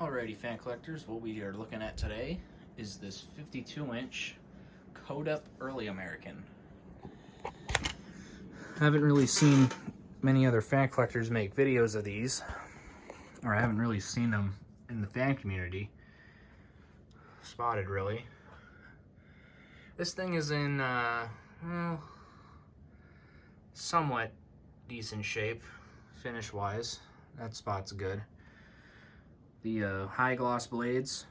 Alrighty, fan collectors, what we are looking at today is this 52-inch Codep Early American. I haven't really seen many other fan collectors make videos of these, or I haven't really seen them in the fan community spotted, really. This thing is in well, somewhat decent shape, finish-wise. That spot's good. The high gloss blades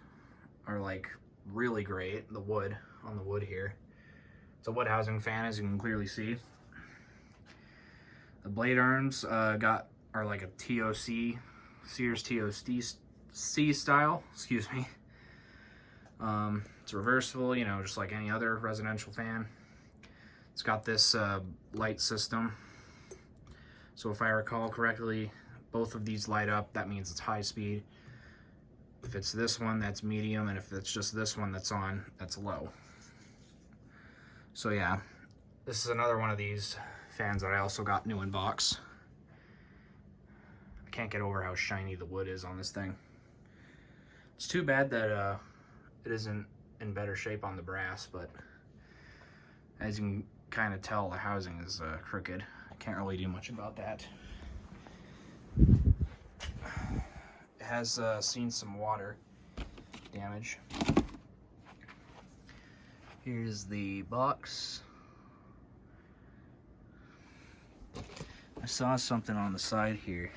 are like really great. The wood on the wood here. It's a wood housing fan, as you can clearly see. The blade arms are like a TOC, Sears TOC style. Excuse me. It's reversible, you know, just like any other residential fan. It's got this light system. So if I recall correctly, both of these light up. That means it's high speed. If it's this one, that's medium, and if it's just this one that's on, that's low. So yeah, this is another one of these fans that I also got new in box. I can't get over how shiny the wood is on this thing. It's too bad that it isn't in better shape on the brass, but as you can kind of tell, the housing is crooked. I can't really do much about that. Has seen some water damage. Here's the box. I saw something on the side here.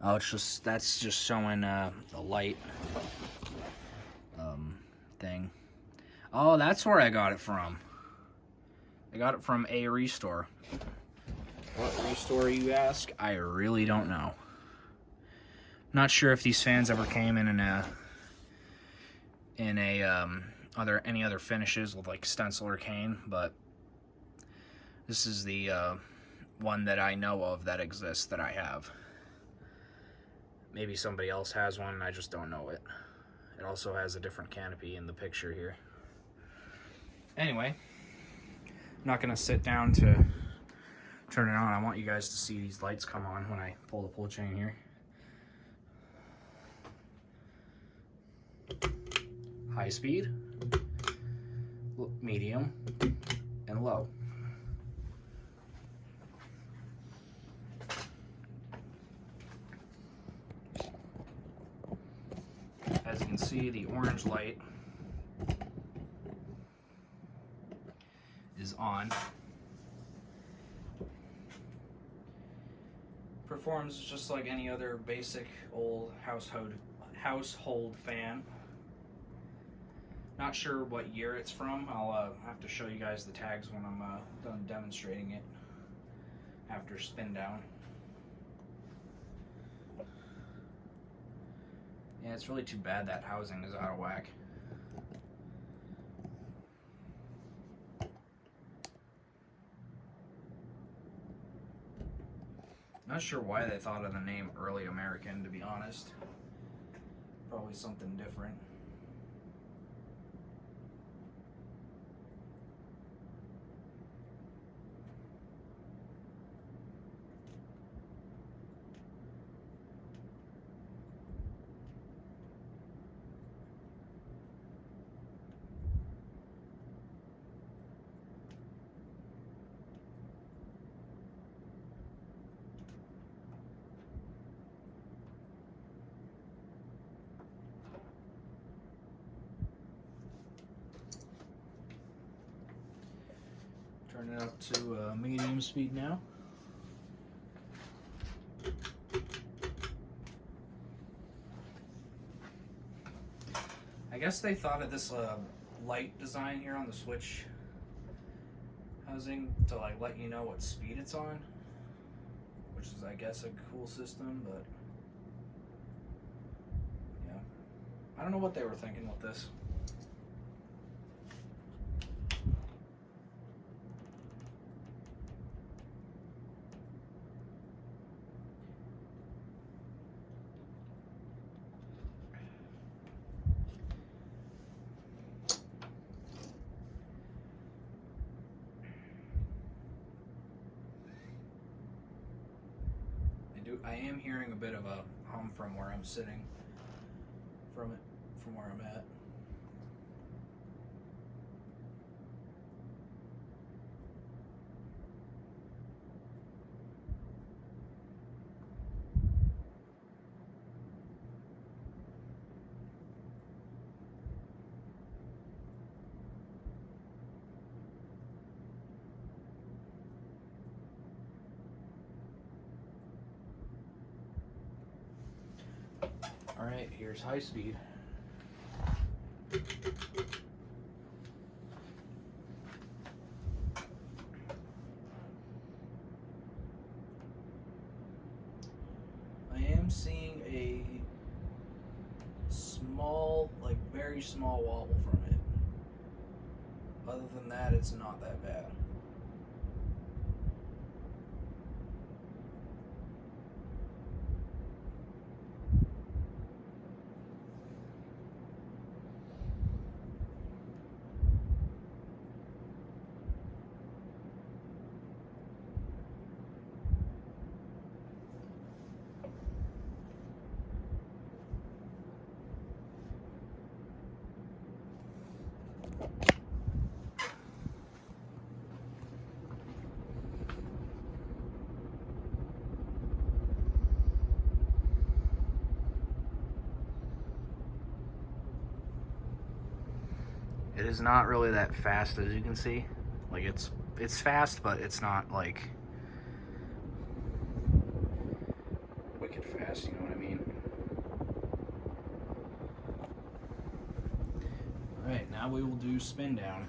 Oh, that's just showing the light thing. Oh, that's where I got it from. I got it from a restore. What restore, you ask? I really don't know. Not sure if these fans ever came in any other finishes with like stencil or cane, but this is the one that I know of that exists, that I have. Maybe somebody else has one and I just don't know it. It also has a different canopy in the picture here. Anyway, I'm not gonna sit down to turn it on. I want you guys to see these lights come on when I pull the pull chain here. High speed, medium, and low. As you can see, the orange light is on. Performs just like any other basic old household fan. Not sure what year it's from. I'll have to show you guys the tags when I'm done demonstrating it after spin down. Yeah, it's really too bad that housing is out of whack. Not sure why they thought of the name Early American, to be honest. Probably something different. Turn it up to medium speed now. I guess they thought of this light design here on the switch housing to like let you know what speed it's on, which is, I guess, a cool system, but yeah, I don't know what they were thinking with this. I am hearing a bit of a hum from where I'm sitting from where I'm at. All right, here's high speed. I am seeing a small, like very small wobble from it. Other than that, it's not that bad. It is not really that fast, as you can see. Like it's fast, but it's not like wicked fast, you know what I mean? Alright, now we will do spin down.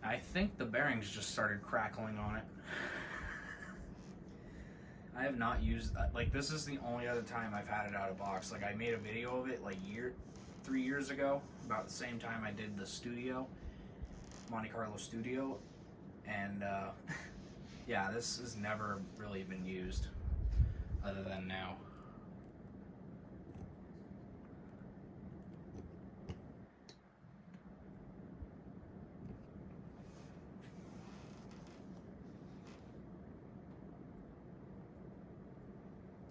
I think the bearings just started crackling on it. I have not used that. Like, this is the only other time I've had it out of box. Like, I made a video of it like 3 years ago, about the same time I did the studio, Monte Carlo studio, and yeah, this has never really been used other than now.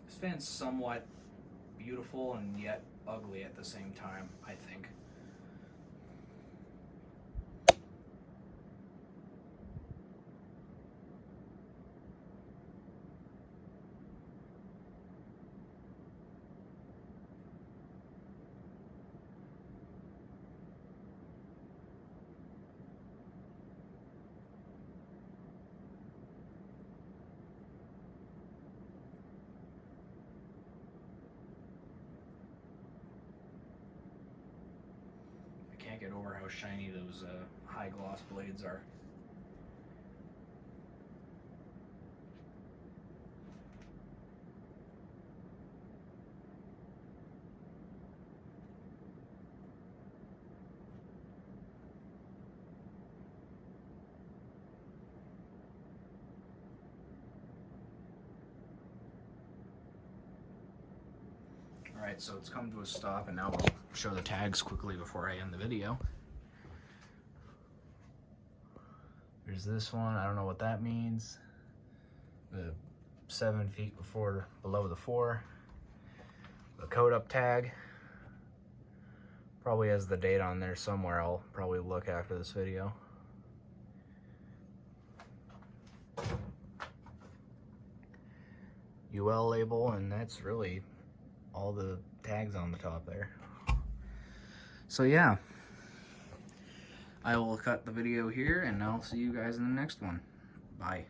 This fan's somewhat beautiful and yet ugly at the same time, I think. Can't get over how shiny those high gloss blades are. Alright, so it's come to a stop, and now we'll show the tags quickly before I end the video. There's this one, I don't know what that means. The 7 feet below the 4. The Codep tag. Probably has the date on there somewhere. I'll probably look after this video. UL label, and that's really all the tags on the top there. So yeah, I will cut the video here, and I'll see you guys in the next one. Bye.